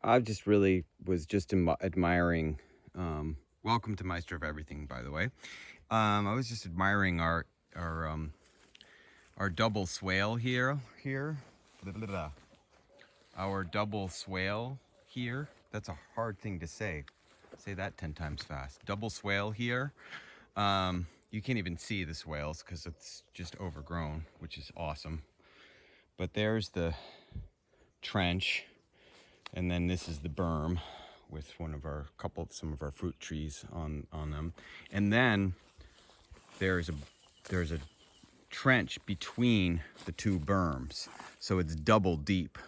I just really was just admiring. Welcome to Meister of Everything, by the way. I was just admiring our um, our double swale here. Blah, blah, blah. Our double swale here. That's a hard thing to say. Say that 10 times fast. Double swale here. You can't even see the swales because it's just overgrown, which is awesome. But there's the trench, and then this is the berm with some of our fruit trees on them, and then there's a trench between the two berms, so it's double deep.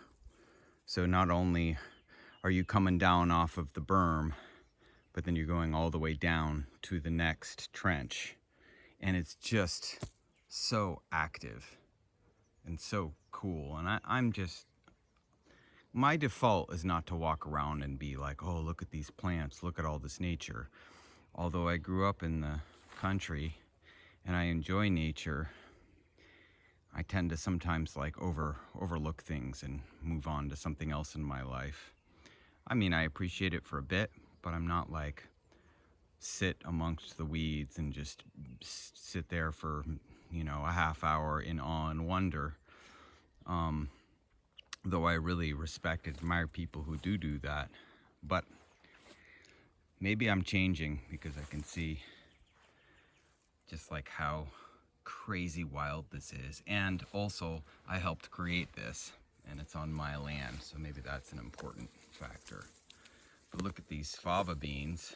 So not only are you coming down off of the berm, but then you're going all the way down to the next trench, and it's just so active and so cool. And I'm just, my default is not to walk around and be like, oh, look at these plants, look at all this nature. Although I grew up in the country and I enjoy nature, I tend to sometimes like overlook things and move on to something else in my life. I mean, I appreciate it for a bit, but I'm not like sit amongst the weeds and just sit there for, a half hour in awe and wonder. Though I really respect and admire people who do that. But maybe I'm changing because I can see just like how crazy wild this is. And also, I helped create this, and it's on my land, so maybe that's an important factor. But look at these fava beans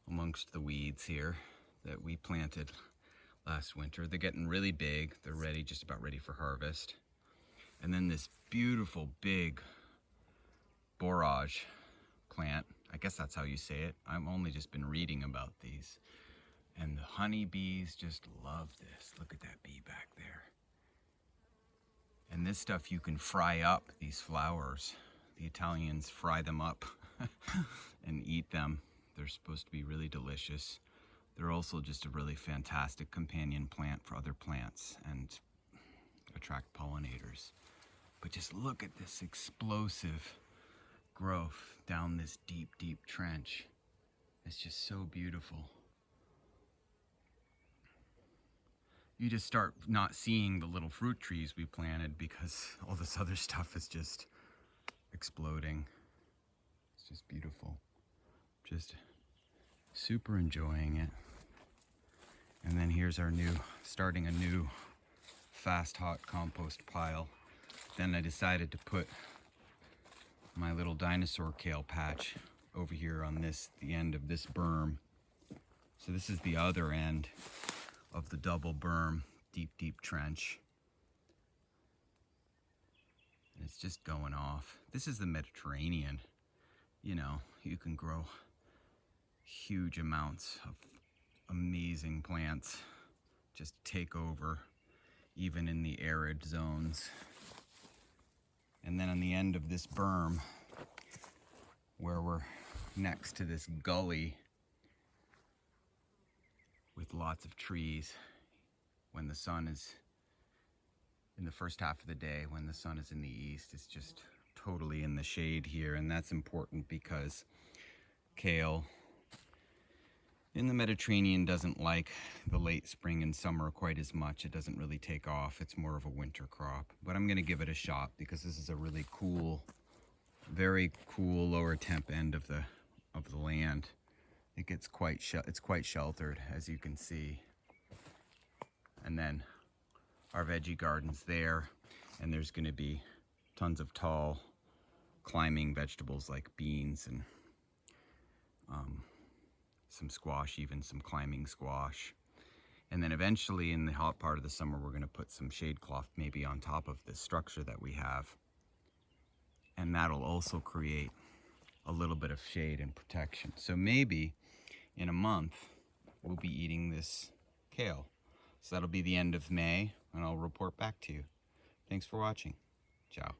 amongst the weeds here that we planted last winter. They're getting really big. They're ready, just about ready for harvest. And then this beautiful big borage plant. I guess that's how you say it. I've only just been reading about these. And the honeybees just love this. Look at that bee back there. And this stuff you can fry up, these flowers. The Italians fry them up and eat them. They're supposed to be really delicious. They're also just a really fantastic companion plant for other plants and attract pollinators. But just look at this explosive growth down this deep, deep trench. It's just so beautiful. You just start not seeing the little fruit trees we planted because all this other stuff is just exploding. It's just beautiful. Just super enjoying it. And then here's our starting a new fast hot compost pile. Then I decided to put my little dinosaur kale patch over here on the end of this berm. So this is the other end of the double berm, deep, deep trench. And it's just going off. This is the Mediterranean. You can grow huge amounts of amazing plants, just take over, even in the arid zones. And then on the end of this berm, where we're next to this gully with lots of trees, when the sun is in the first half of the day, when the sun is in the east, it's just totally in the shade here. And that's important because kale in the Mediterranean doesn't like the late spring and summer quite as much. It doesn't really take off. It's more of a winter crop. But I'm going to give it a shot because this is a really cool, very cool lower temp end of the land. It gets it's quite sheltered, as you can see. And then our veggie garden's there, and there's going to be tons of tall climbing vegetables like beans and some squash, even some climbing squash. And then eventually in the hot part of the summer, we're going to put some shade cloth maybe on top of this structure that we have. And that'll also create a little bit of shade and protection. So maybe in a month, we'll be eating this kale. So that'll be the end of May, and I'll report back to you. Thanks for watching. Ciao.